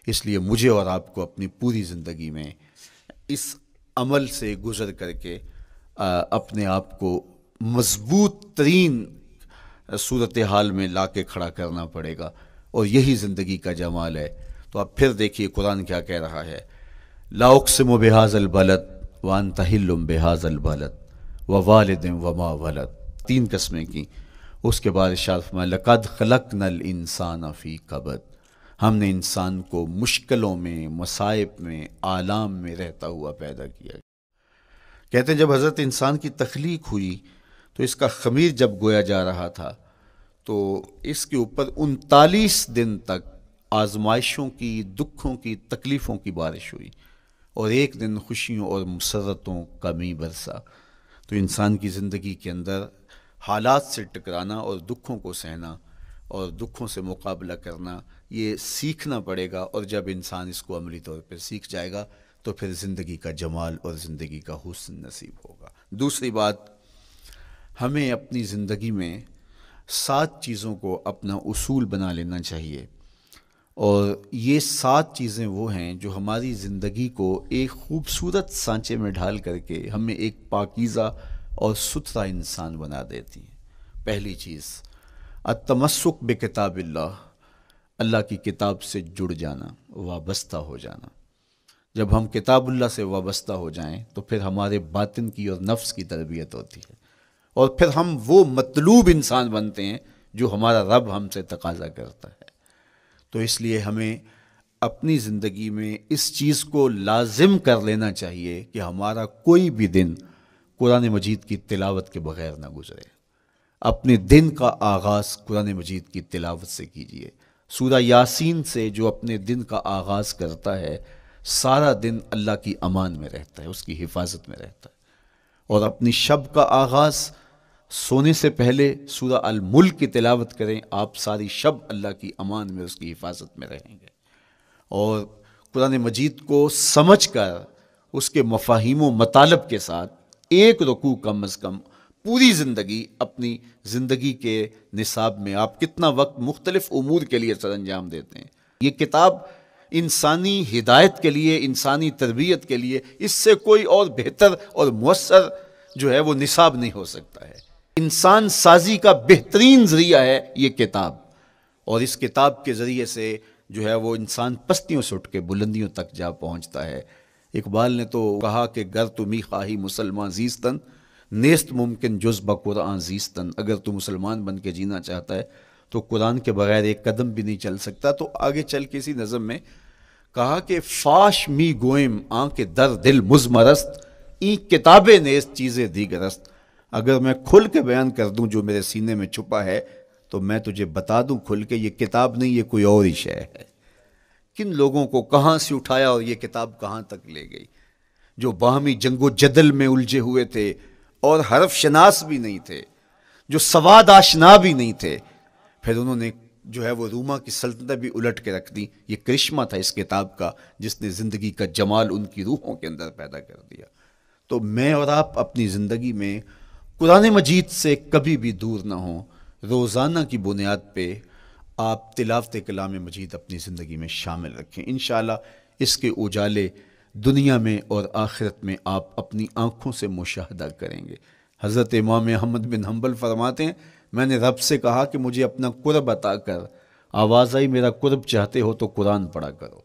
اس لیے مجھے اور آپ کو اپنی پوری زندگی میں اس عمل سے گزر کر کے اپنے آپ کو مضبوط ترین صورتحال میں لا کے کھڑا کرنا پڑے گا، اور یہی زندگی کا جمال ہے۔ تو اب پھر دیکھیے قرآن کیا کہہ رہا ہے، لا اقسم بہذا البلد وانت حل بہذا البلد ووالد وما ولد، 3 قسمیں کی۔ اس کے بعد ارشاد فرمایا لقد خلقنا الانسان فی کبد، ہم نے انسان کو مشکلوں میں، مصائب میں، آلام میں رہتا ہوا پیدا کیا۔ کہتے ہیں جب حضرت انسان کی تخلیق ہوئی تو اس کا خمیر جب گویا جا رہا تھا تو اس کے اوپر 39 دن تک آزمائشوں کی، دکھوں کی، تکلیفوں کی بارش ہوئی، اور ایک دن خوشیوں اور مسرتوں کا می برسا۔ تو انسان کی زندگی کے اندر حالات سے ٹکرانا اور دکھوں کو سہنا اور دکھوں سے مقابلہ کرنا، یہ سیکھنا پڑے گا، اور جب انسان اس کو عملی طور پر سیکھ جائے گا تو پھر زندگی کا جمال اور زندگی کا حسن نصیب ہوگا۔ دوسری بات، ہمیں اپنی زندگی میں 7 چیزوں کو اپنا اصول بنا لینا چاہیے، اور یہ 7 چیزیں وہ ہیں جو ہماری زندگی کو ایک خوبصورت سانچے میں ڈھال کر کے ہمیں ایک پاکیزہ اور ستھرا انسان بنا دیتی ہیں۔ پہلی چیز، التمسک بکتاب اللہ، اللہ کی کتاب سے جڑ جانا، وابستہ ہو جانا۔ جب ہم کتاب اللہ سے وابستہ ہو جائیں تو پھر ہمارے باطن کی اور نفس کی تربیت ہوتی ہے، اور پھر ہم وہ مطلوب انسان بنتے ہیں جو ہمارا رب ہم سے تقاضا کرتا ہے۔ تو اس لیے ہمیں اپنی زندگی میں اس چیز کو لازم کر لینا چاہیے کہ ہمارا کوئی بھی دن قرآن مجید کی تلاوت کے بغیر نہ گزرے۔ اپنے دن کا آغاز قرآن مجید کی تلاوت سے کیجیے۔ سورہ یاسین سے جو اپنے دن کا آغاز کرتا ہے سارا دن اللہ کی امان میں رہتا ہے، اس کی حفاظت میں رہتا ہے۔ اور اپنی شب کا آغاز سونے سے پہلے سورہ الملک کی تلاوت کریں، آپ ساری شب اللہ کی امان میں، اس کی حفاظت میں رہیں گے۔ اور قرآن مجید کو سمجھ کر اس کے مفاہیم و مطالب کے ساتھ ایک رکوع کم از کم پوری زندگی، اپنی زندگی کے نصاب میں آپ کتنا وقت مختلف امور کے لیے سر انجام دیتے ہیں۔ یہ کتاب انسانی ہدایت کے لیے، انسانی تربیت کے لیے، اس سے کوئی اور بہتر اور مؤثر جو ہے وہ نصاب نہیں ہو سکتا ہے۔ انسان سازی کا بہترین ذریعہ ہے یہ کتاب، اور اس کتاب کے ذریعے سے جو ہے وہ انسان پستیوں سے اٹھ کے بلندیوں تک جا پہنچتا ہے۔ اقبال نے تو کہا کہ گر تمی خواہی مسلمان زیستن، نیست ممکن جز بقرآن زیستن، اگر تو مسلمان بن کے جینا چاہتا ہے تو قرآن کے بغیر ایک قدم بھی نہیں چل سکتا۔ تو آگے چل کے اسی نظم میں کہا کہ فاش می گوئم آنکھ در دل مزمرست، این کتابیں نیست چیزیں دیگرست، اگر میں کھل کے بیان کر دوں جو میرے سینے میں چھپا ہے تو میں تجھے بتا دوں کھل کے یہ کتاب نہیں، یہ کوئی اور ہی شے ہے۔ کن لوگوں کو کہاں سے اٹھایا اور یہ کتاب کہاں تک لے گئی، جو باہمی جنگ و جدل میں الجھے ہوئے تھے اور حرف شناس بھی نہیں تھے، جو سواد آشنا بھی نہیں تھے، پھر انہوں نے جو ہے وہ روما کی سلطنت بھی الٹ کے رکھ دی۔ یہ کرشمہ تھا اس کتاب کا جس نے زندگی کا جمال ان کی روحوں کے اندر پیدا کر دیا۔ تو میں اور آپ اپنی زندگی میں قرآن مجید سے کبھی بھی دور نہ ہوں، روزانہ کی بنیاد پہ آپ تلاوت کلام مجید اپنی زندگی میں شامل رکھیں۔ انشاءاللہ اس کے اجالے دنیا میں اور آخرت میں آپ اپنی آنکھوں سے مشاہدہ کریں گے۔ حضرت امام احمد بن حنبل فرماتے ہیں میں نے رب سے کہا کہ مجھے اپنا قرب عطا کر، آواز آئی میرا قرب چاہتے ہو تو قرآن پڑھا کرو۔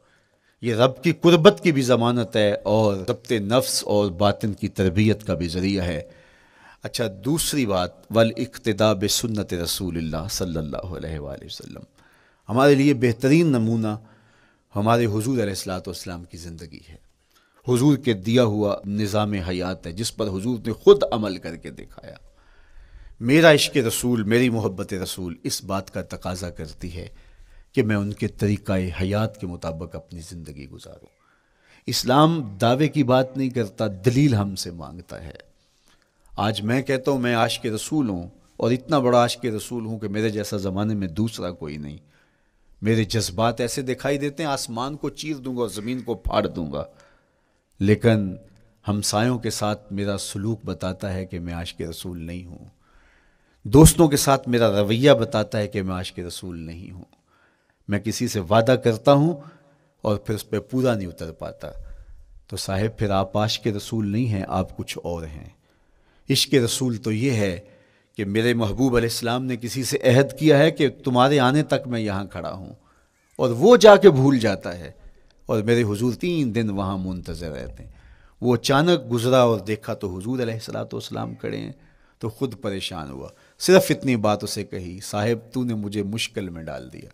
یہ رب کی قربت کی بھی ضمانت ہے اور ضبط نفس اور باطن کی تربیت کا بھی ذریعہ ہے۔ اچھا، دوسری بات، والاقتداء بسنت رسول اللہ صلی اللہ علیہ وآلہ وسلم، ہمارے لیے بہترین نمونہ ہمارے حضور علیہ الصلوۃ والسلام کی زندگی ہے، حضور کے دیا ہوا نظام حیات ہے جس پر حضور نے خود عمل کر کے دکھایا۔ میرا عشق رسول، میری محبت رسول اس بات کا تقاضا کرتی ہے کہ میں ان کے طریقہ حیات کے مطابق اپنی زندگی گزاروں۔ اسلام دعوے کی بات نہیں کرتا، دلیل ہم سے مانگتا ہے۔ آج میں کہتا ہوں میں عاشق رسول ہوں، اور اتنا بڑا عاشق رسول ہوں کہ میرے جیسا زمانے میں دوسرا کوئی نہیں۔ میرے جذبات ایسے دکھائی دیتے ہیں آسمان کو چیر دوں گا اور زمین کو پھاڑ دوں گا، لیکن ہمسایوں کے ساتھ میرا سلوک بتاتا ہے کہ میں عاشق رسول نہیں ہوں، دوستوں کے ساتھ میرا رویہ بتاتا ہے کہ میں عاشق رسول نہیں ہوں۔ میں کسی سے وعدہ کرتا ہوں اور پھر اس پہ پورا نہیں اتر پاتا، تو صاحب پھر آپ عاشق رسول نہیں ہیں، آپ کچھ اور ہیں۔ عشق رسول تو یہ ہے کہ میرے محبوب علیہ السلام نے کسی سے عہد کیا ہے کہ تمہارے آنے تک میں یہاں کھڑا ہوں، اور وہ جا کے بھول جاتا ہے، اور میرے حضور 3 دن وہاں منتظر رہتے ہیں۔ وہ اچانک گزرا اور دیکھا تو حضور علیہ السلام کھڑے ہیں، تو خود پریشان ہوا، صرف اتنی بات اسے کہی، صاحب تو نے مجھے مشکل میں ڈال دیا،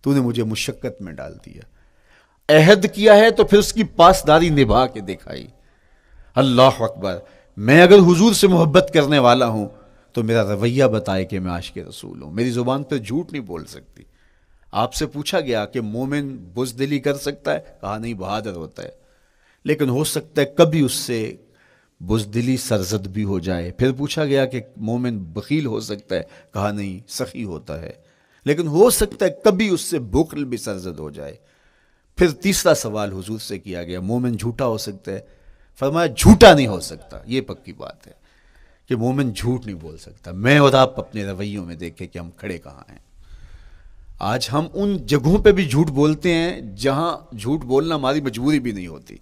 تو نے مجھے مشقت میں ڈال دیا۔ عہد کیا ہے تو پھر اس کی پاسداری نبھا کے دکھائی۔ اللہ اکبر! میں اگر حضور سے محبت کرنے والا ہوں تو میرا رویہ بتائے کہ میں عاشق رسول ہوں، میری زبان پہ جھوٹ نہیں بول سکتی۔ آپ سے پوچھا گیا کہ مومن بزدلی کر سکتا ہے؟ کہا نہیں، بہادر ہوتا ہے، لیکن ہو سکتا ہے کبھی اس سے بزدلی سرزد بھی ہو جائے۔ پھر پوچھا گیا کہ مومن بخیل ہو سکتا ہے؟ کہا نہیں، سخی ہوتا ہے، لیکن ہو سکتا ہے کبھی اس سے بخل بھی سرزد ہو جائے۔ پھر تیسرا سوال حضور سے کیا گیا، مومن جھوٹا ہو سکتا ہے؟ فرمایا جھوٹا نہیں ہو سکتا، یہ پکی بات ہے کہ مومن جھوٹ نہیں بول سکتا۔ میں اور آپ اپنے رویوں میں دیکھیں کہ ہم کھڑے کہاں ہیں۔ آج ہم ان جگہوں پہ بھی جھوٹ بولتے ہیں جہاں جھوٹ بولنا ہماری مجبوری بھی نہیں ہوتی،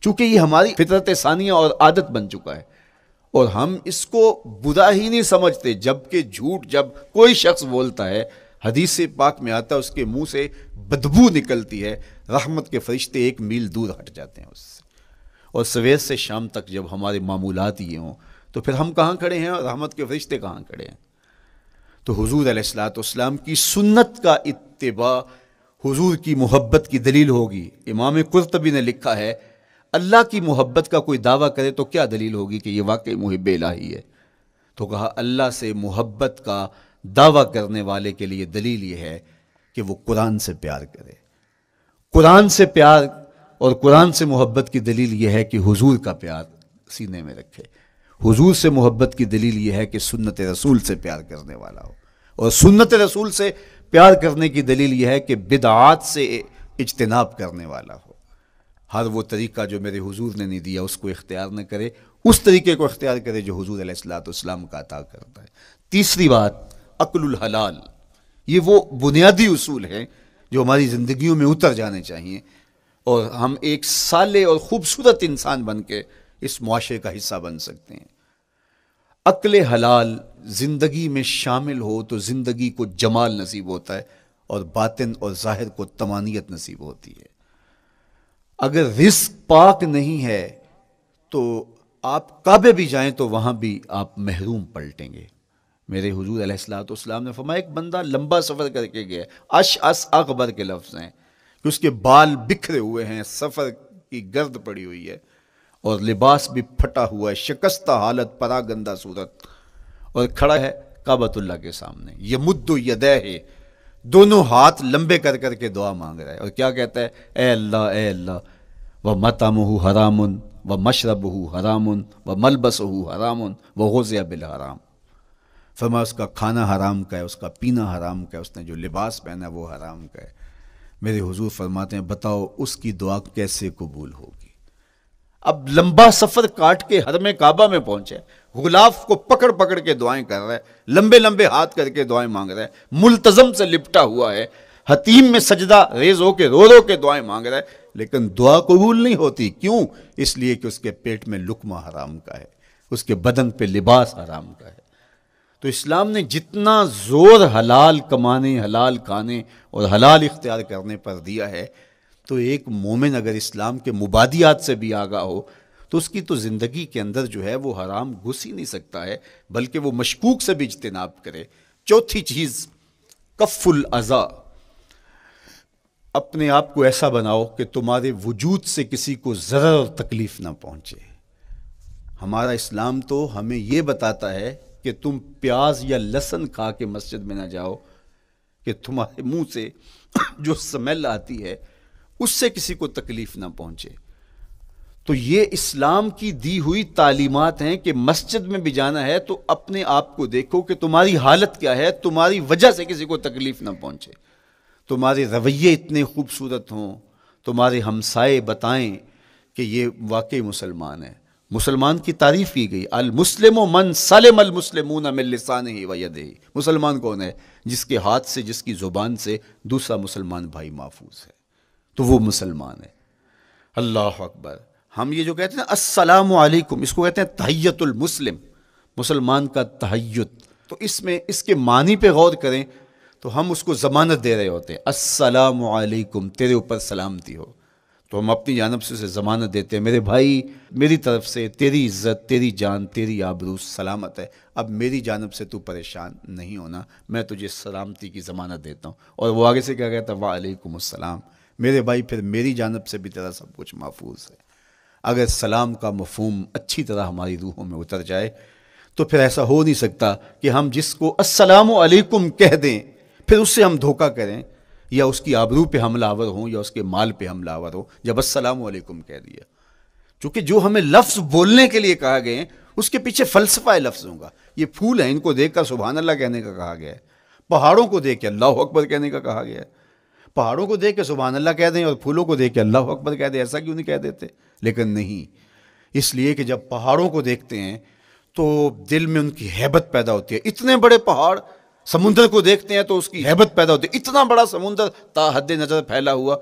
چونکہ یہ ہماری فطرت ثانیہ اور عادت بن چکا ہے، اور ہم اس کو برا ہی نہیں سمجھتے۔ جبکہ جھوٹ جب کوئی شخص بولتا ہے، حدیث پاک میں آتا ہے اس کے منہ سے بدبو نکلتی ہے، رحمت کے فرشتے 1 میل دور ہٹ جاتے ہیں اس سے۔ اور سویر سے شام تک جب ہمارے معمولات یہ ہوں تو پھر ہم کہاں کھڑے ہیں اور رحمت کے فرشتے کہاں کھڑے ہیں؟ تو حضور علیہ السلام کی سنت کا اتباع حضور کی محبت کی دلیل ہوگی۔ امام قرطبی نے لکھا ہے، اللہ کی محبت کا کوئی دعویٰ کرے تو کیا دلیل ہوگی کہ یہ واقعی محب الہی ہے؟ تو کہا اللہ سے محبت کا دعویٰ کرنے والے کے لیے دلیل یہ ہے کہ وہ قرآن سے پیار کرے۔ قرآن سے پیار اور قرآن سے محبت کی دلیل یہ ہے کہ حضور کا پیار سینے میں رکھے۔ حضور سے محبت کی دلیل یہ ہے کہ سنت رسول سے پیار کرنے والا ہو، اور سنت رسول سے پیار کرنے کی دلیل یہ ہے کہ بدعات سے اجتناب کرنے والا ہو۔ ہر وہ طریقہ جو میرے حضور نے نہیں دیا اس کو اختیار نہ کرے، اس طریقے کو اختیار کرے جو حضور علیہ السلام کا عطا کرتا ہے۔ تیسری بات، اکل الحلال۔ یہ وہ بنیادی اصول ہیں جو ہماری زندگیوں میں اتر جانے چاہیے، اور ہم ایک صالح اور خوبصورت انسان بن کے اس معاشرے کا حصہ بن سکتے ہیں۔ عقل حلال زندگی میں شامل ہو تو زندگی کو جمال نصیب ہوتا ہے، اور باطن اور ظاہر کو طمانینت نصیب ہوتی ہے۔ اگر رزق پاک نہیں ہے تو آپ کعبے بھی جائیں تو وہاں بھی آپ محروم پلٹیں گے۔ میرے حضور علیہ السلام نے فرمایا، ایک بندہ لمبا سفر کر کے گیا، اشعث اغبر کے لفظ ہیں کہ اس کے بال بکھرے ہوئے ہیں، سفر کی گرد پڑی ہوئی ہے، اور لباس بھی پھٹا ہوا ہے، شکستہ حالت، پراگندہ صورت، اور کھڑا ہے کعبۃ اللہ کے سامنے، یمد یدیہ، دونوں ہاتھ لمبے کر کر کے دعا مانگ رہا ہے، اور کیا کہتا ہے؟ اے اللہ، وَمَطْعَمُهُ حَرَامٌ وَمَشْرَبُهُ حَرَامٌ وَمَلْبَسُهُ حَرَامٌ وَغُذِّيَ بِالْحَرَام۔ فرمایا اس کا کھانا حرام کا ہے، اس کا پینا حرام کا ہے، اس نے جو لباس پہنا ہے وہ حرام کا ہے۔ میرے حضور فرماتے ہیں، بتاؤ اس کی دعا کیسے قبول ہوگی؟ اب لمبا سفر کاٹ کے حرم کعبہ میں پہنچے، غلاف کو پکڑ پکڑ کے دعائیں کر رہا ہے، لمبے لمبے ہاتھ کر کے دعائیں مانگ رہا ہے، ملتزم سے لپٹا ہوا ہے، حتیم میں سجدہ ریز ہو کے رو کے دعائیں مانگ رہا ہے، لیکن دعا قبول نہیں ہوتی۔ کیوں؟ اس لیے کہ اس کے پیٹ میں لقمہ حرام کا ہے، اس کے بدن پہ لباس حرام کا ہے۔ تو اسلام نے جتنا زور حلال کمانے، حلال کھانے اور حلال اختیار کرنے پر دیا ہے، تو ایک مومن اگر اسلام کے مبادیات سے بھی آگاہ ہو تو اس کی تو زندگی کے اندر جو ہے وہ حرام گھس ہی نہیں سکتا ہے، بلکہ وہ مشکوک سے بھی اجتناب کرے۔ چوتھی چیز، کف الاذی۔ اپنے آپ کو ایسا بناؤ کہ تمہارے وجود سے کسی کو ضرر اور تکلیف نہ پہنچے۔ ہمارا اسلام تو ہمیں یہ بتاتا ہے کہ تم پیاز یا لہسن کھا کے مسجد میں نہ جاؤ کہ تمہارے منہ سے جو سمیل آتی ہے اس سے کسی کو تکلیف نہ پہنچے۔ تو یہ اسلام کی دی ہوئی تعلیمات ہیں کہ مسجد میں بھی جانا ہے تو اپنے آپ کو دیکھو کہ تمہاری حالت کیا ہے، تمہاری وجہ سے کسی کو تکلیف نہ پہنچے، تمہارے رویے اتنے خوبصورت ہوں، تمہارے ہمسائے بتائیں کہ یہ واقعی مسلمان ہے۔ مسلمان کی تعریف کی گئی، المسلم من سلم المسلمون من لسانہ و یدہ۔ مسلمان کون ہے؟ جس کے ہاتھ سے، جس کی زبان سے دوسرا مسلمان بھائی محفوظ ہے۔ تو وہ مسلمان ہے۔ اللہ اکبر۔ ہم یہ جو کہتے ہیں نا السلام علیکم، اس کو کہتے ہیں تحیت المسلم، مسلمان کا تحیت۔ تو اس میں اس کے معنی پہ غور کریں تو ہم اس کو ضمانت دے رہے ہوتے ہیں، السلام علیکم، تیرے اوپر سلامتی ہو۔ تو ہم اپنی جانب سے اسے ضمانت دیتے ہیں، میرے بھائی میری طرف سے تیری عزت، تیری جان، تیری آبرو سلامت ہے، اب میری جانب سے تو پریشان نہیں ہونا، میں تجھے سلامتی کی ضمانت دیتا ہوں۔ اور وہ آگے سے کیا کہتا ہے، وعلیکم السلام، میرے بھائی پھر میری جانب سے بھی تیرا سب کچھ محفوظ ہے۔ اگر سلام کا مفہوم اچھی طرح ہماری روحوں میں اتر جائے تو پھر ایسا ہو نہیں سکتا کہ ہم جس کو السلام علیکم کہہ دیں پھر اس سے ہم دھوکہ کریں یا اس کی آبرو پہ حملہ آور ہوں یا اس کے مال پہ حملہ آور ہوں جب السلام علیکم کہہ دیا۔ چونکہ جو ہمیں لفظ بولنے کے لیے کہا گئے ہیں اس کے پیچھے فلسفہ ہے لفظوں کا۔ یہ پھول ہیں، ان کو دیکھ کر سبحان اللہ کہنے کا کہا گیا ہے، پہاڑوں کو دیکھ کے اللہ اکبر کہنے کا کہا گیا ہے۔ پہاڑوں کو دیکھ کے سبحان اللہ کہہ دیں اور پھولوں کو دیکھ کے اللہ اکبر کہہ دیں، ایسا کیوں نہیں کہہ دیتے؟ لیکن نہیں، اس لیے کہ جب پہاڑوں کو دیکھتے ہیں تو دل میں ان کی ہیبت پیدا ہوتی ہے۔ اتنے بڑے پہاڑ، سمندر کو دیکھتے ہیں تو اس کی ہیبت پیدا ہوتی ہے، اتنا بڑا سمندر تا حد نظر پھیلا ہوا،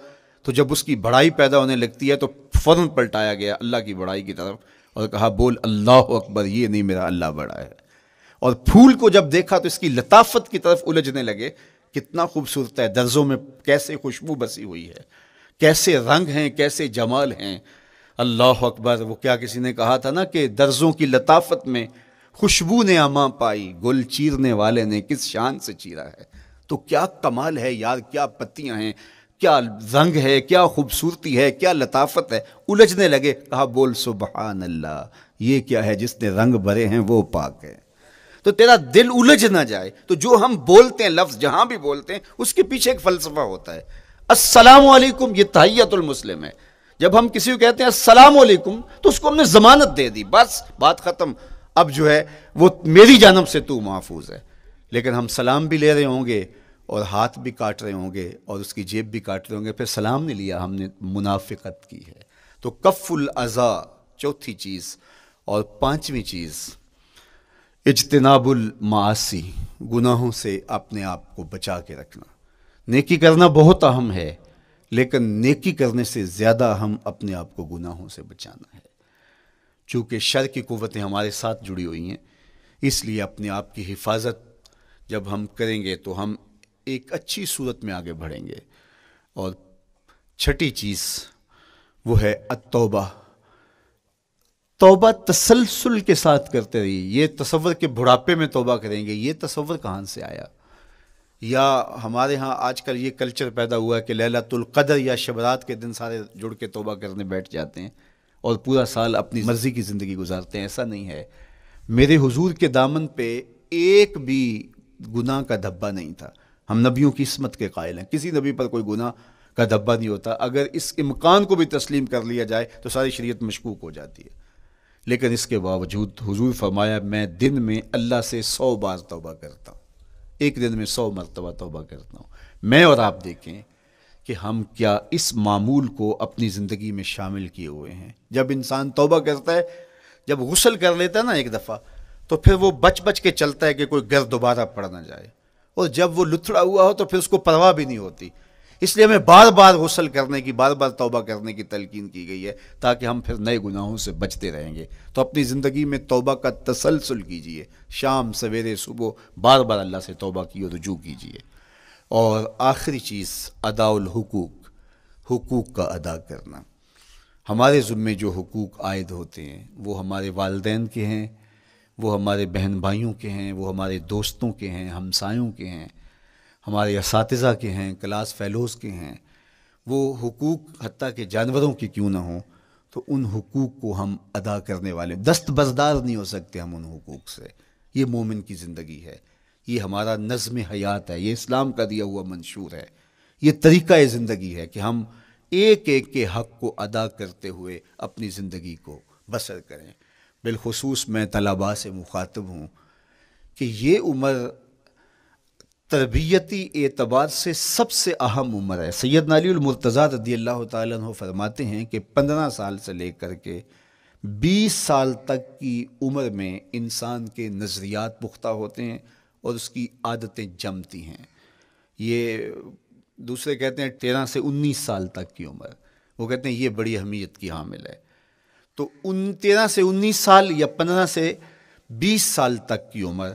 تو جب اس کی بڑائی پیدا ہونے لگتی ہے تو فوراً پلٹایا گیا اللہ کی بڑائی کی طرف اور کہا بول اللہ اکبر، یہ نہیں میرا اللہ بڑا ہے۔ اور پھول کو جب دیکھا تو اس کی لطافت کی طرف الجھنے لگے، کتنا خوبصورت ہے، درزوں میں کیسے خوشبو بسی ہوئی ہے، کیسے رنگ ہیں، کیسے جمال ہیں، اللہ اکبر۔ وہ کیا کسی نے کہا تھا نا کہ درزوں کی لطافت میں خوشبو نے اماں پائی، گل چیرنے والے نے کس شان سے چیرا ہے۔ تو کیا کمال ہے یار، کیا پتیاں ہیں، کیا رنگ ہے، کیا خوبصورتی ہے، کیا لطافت ہے۔ الجھنے لگے، کہا بول سبحان اللہ، یہ کیا ہے، جس نے رنگ بھرے ہیں وہ پاک ہے۔ تو تیرا دل الجھ نہ جائے تو جو ہم بولتے ہیں لفظ جہاں بھی بولتے ہیں اس کے پیچھے ایک فلسفہ ہوتا ہے۔ السلام علیکم یہ تحیت المسلم ہے۔ جب ہم کسی کو کہتے ہیں السلام علیکم تو اس کو ہم نے ضمانت دے دی، بس بات ختم، اب جو ہے وہ میری جانب سے تو محفوظ ہے۔ لیکن ہم سلام بھی لے رہے ہوں گے اور ہاتھ بھی کاٹ رہے ہوں گے اور اس کی جیب بھی کاٹ رہے ہوں گے، پھر سلام نہیں لیا، ہم نے منافقت کی ہے۔ تو کف الاذی چوتھی چیز، اور پانچویں چیز اجتناب المعاصی، گناہوں سے اپنے آپ کو بچا کے رکھنا۔ نیکی کرنا بہت اہم ہے لیکن نیکی کرنے سے زیادہ ہم اپنے آپ کو گناہوں سے بچانا ہے، چونکہ شر کی قوتیں ہمارے ساتھ جڑی ہوئی ہیں، اس لیے اپنے آپ کی حفاظت جب ہم کریں گے تو ہم ایک اچھی صورت میں آگے بڑھیں گے۔ اور چھٹی چیز وہ ہے التوبہ۔ توبہ تسلسل کے ساتھ کرتے رہیے۔ یہ تصور کہ بڑھاپے میں توبہ کریں گے، یہ تصور کہاں سے آیا؟ یا ہمارے ہاں آج کل یہ کلچر پیدا ہوا ہے کہ لیلۃ القدر یا شبرات کے دن سارے جڑ کے توبہ کرنے بیٹھ جاتے ہیں اور پورا سال اپنی مرضی کی زندگی گزارتے ہیں۔ ایسا نہیں ہے۔ میرے حضور کے دامن پہ ایک بھی گناہ کا دھبا نہیں تھا۔ ہم نبیوں کی عصمت کے قائل ہیں، کسی نبی پر کوئی گناہ کا دھبا نہیں ہوتا۔ اگر اس امکان کو بھی تسلیم کر لیا جائے تو ساری شریعت مشکوک ہو جاتی ہے، لیکن اس کے باوجود حضور فرمایا میں دن میں اللہ سے 100 بار توبہ کرتا ہوں، ایک دن میں 100 مرتبہ توبہ کرتا ہوں۔ میں اور آپ دیکھیں کہ ہم کیا اس معمول کو اپنی زندگی میں شامل کیے ہوئے ہیں۔ جب انسان توبہ کرتا ہے، جب غسل کر لیتا ہے نا ایک دفعہ، تو پھر وہ بچ بچ کے چلتا ہے کہ کوئی گرد دوبارہ پڑ نہ جائے، اور جب وہ لتھڑا ہوا ہو تو پھر اس کو پرواہ بھی نہیں ہوتی۔ اس لیے ہمیں بار بار غسل کرنے کی، بار بار توبہ کرنے کی تلقین کی گئی ہے تاکہ ہم پھر نئے گناہوں سے بچتے رہیں گے۔ تو اپنی زندگی میں توبہ کا تسلسل کیجئے، شام سویرے صبح بار بار اللہ سے توبہ کی اور رجوع کیجئے۔ اور آخری چیز ادا الحقوق، حقوق کا ادا کرنا۔ ہمارے ذمے جو حقوق عائد ہوتے ہیں وہ ہمارے والدین کے ہیں، وہ ہمارے بہن بھائیوں کے ہیں، وہ ہمارے دوستوں کے ہیں، ہمسایوں کے ہیں، ہمارے اساتذہ کے ہیں، کلاس فیلوز کے ہیں۔ وہ حقوق حتیٰ کہ جانوروں کی کیوں نہ ہوں تو ان حقوق کو ہم ادا کرنے والے، دست بردار نہیں ہو سکتے ہم ان حقوق سے۔ یہ مومن کی زندگی ہے، یہ ہمارا نظم حیات ہے، یہ اسلام کا دیا ہوا منشور ہے، یہ طریقہ زندگی ہے کہ ہم ایک ایک کے حق کو ادا کرتے ہوئے اپنی زندگی کو بسر کریں۔ بالخصوص میں طلباء سے مخاطب ہوں کہ یہ عمر تربیتی اعتبار سے سب سے اہم عمر ہے۔ سیدنا علی المرتضیٰ رضی اللہ تعالیٰ عنہ فرماتے ہیں کہ 15 سال سے لے کر کے 20 سال تک کی عمر میں انسان کے نظریات پختہ ہوتے ہیں اور اس کی عادتیں جمتی ہیں۔ یہ دوسرے کہتے ہیں 13 سے 19 سال تک کی عمر، وہ کہتے ہیں یہ بڑی اہمیت کی حامل ہے۔ تو 13 سے 19 سال یا 15 سے 20 سال تک کی عمر،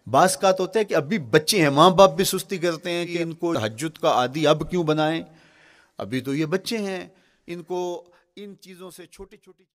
بعض کا تو ہوتا ہے کہ ابھی بچے ہیں، ماں باپ بھی سستی کرتے ہیں کہ ان کو تہجد کا عادی اب کیوں بنائیں، ابھی تو یہ بچے ہیں، ان کو ان چیزوں سے چھوٹی چھوٹی